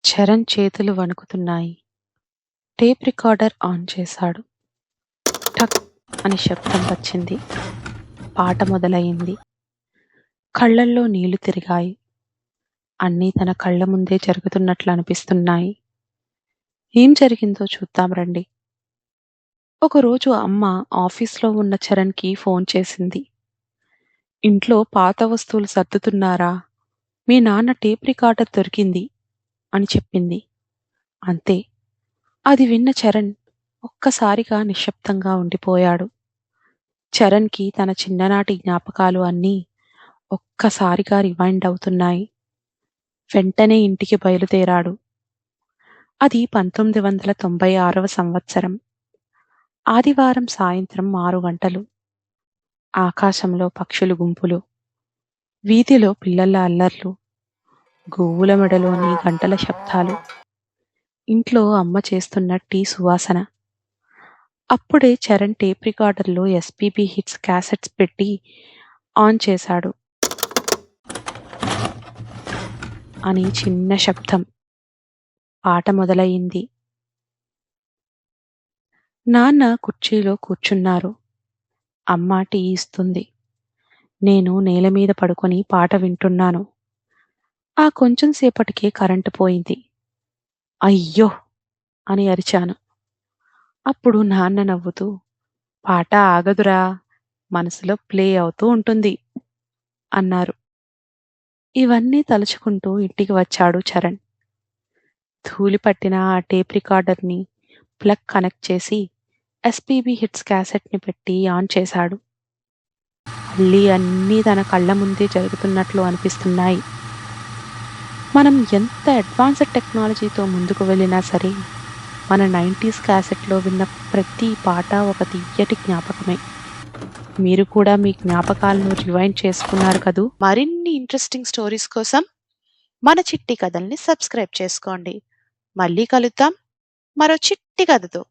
చరణ్ చేతులు వణుకుతున్నాయి. Tape recorder on చేశాడు. ఠక్ అని శబ్దం వచ్చింది. పాట మొదలయింది. కళ్ళల్లో నీళ్లు తిరిగాయి. అన్నీ తన కళ్ళ ముందే జరుగుతున్నట్లు అనిపిస్తున్నాయి. ఏం జరిగిందో చూద్దాం రండి. ఒకరోజు అమ్మ ఆఫీస్లో ఉన్న చరణ్కి ఫోన్ చేసింది. ఇంట్లో పాత వస్తువులు సర్దుతున్నారా? మీ నాన్న టేప్ రికార్డర్ దొరికింది అని చెప్పింది. అంతే. అది విన్న చరణ్ ఒక్కసారిగా నిశ్శబ్దంగా ఉండిపోయాడు. చరణ్కి తన చిన్ననాటి జ్ఞాపకాలు అన్నీ ఒక్కసారిగా రివైండ్ అవుతున్నాయి. వెంటనే ఇంటికి బయలుదేరాడు. అది 1996వ సంవత్సరం. ఆదివారం సాయంత్రం 6 గంటలు. ఆకాశంలో పక్షులు గుంపులు, వీధిలో పిల్లల అల్లర్లు, గోవుల మెడలోని గంటల శబ్దాలు, ఇంట్లో అమ్మ చేస్తున్న టీ సువాసన. అప్పుడే చరణ్ టేప్ రికార్డర్లో ఎస్పీబీ హిట్స్ క్యాసెట్స్ పెట్టి ఆన్ చేశాడు. అని చిన్న శబ్దం. పాట మొదలయింది. నాన్న కుర్చీలో కూర్చున్నారు. అమ్మ టీ ఇస్తుంది. నేను నేల మీద పడుకొని పాట వింటున్నాను. ఆ కొంచెం సేపటికే కరెంటు పోయింది. అయ్యో అని అరిచాను. అప్పుడు నాన్న నవ్వుతూ, పాట ఆగదురా, మనసులో ప్లే అవుతూ ఉంటుంది అన్నారు. ఇవన్నీ తలుచుకుంటూ ఇంటికి వచ్చాడు చరణ్. ధూళి పట్టిన ఆ టేప్ రికార్డర్ని ప్లగ్ కనెక్ట్ చేసి ఎస్పీబీ హిట్స్ క్యాసెట్ని పెట్టి ఆన్ చేశాడు. మళ్ళీ అన్నీ తన కళ్ళ ముందే జరుగుతున్నట్లు అనిపిస్తున్నాయి. మనం ఎంత అడ్వాన్స్డ్ టెక్నాలజీతో ముందుకు వెళ్ళినా సరే, మన 90s క్యాసెట్లో విన్న ప్రతి పాట ఒక తియ్యటి జ్ఞాపకమే. మీరు కూడా మీ జ్ఞాపకాలను రివైండ్ చేసుకున్నారు కదూ. మరిన్ని ఇంట్రెస్టింగ్ స్టోరీస్ కోసం మన చిట్టి కథల్ని సబ్స్క్రైబ్ చేసుకోండి. మళ్ళీ కలుద్దాం మరో చిట్టి కథతో.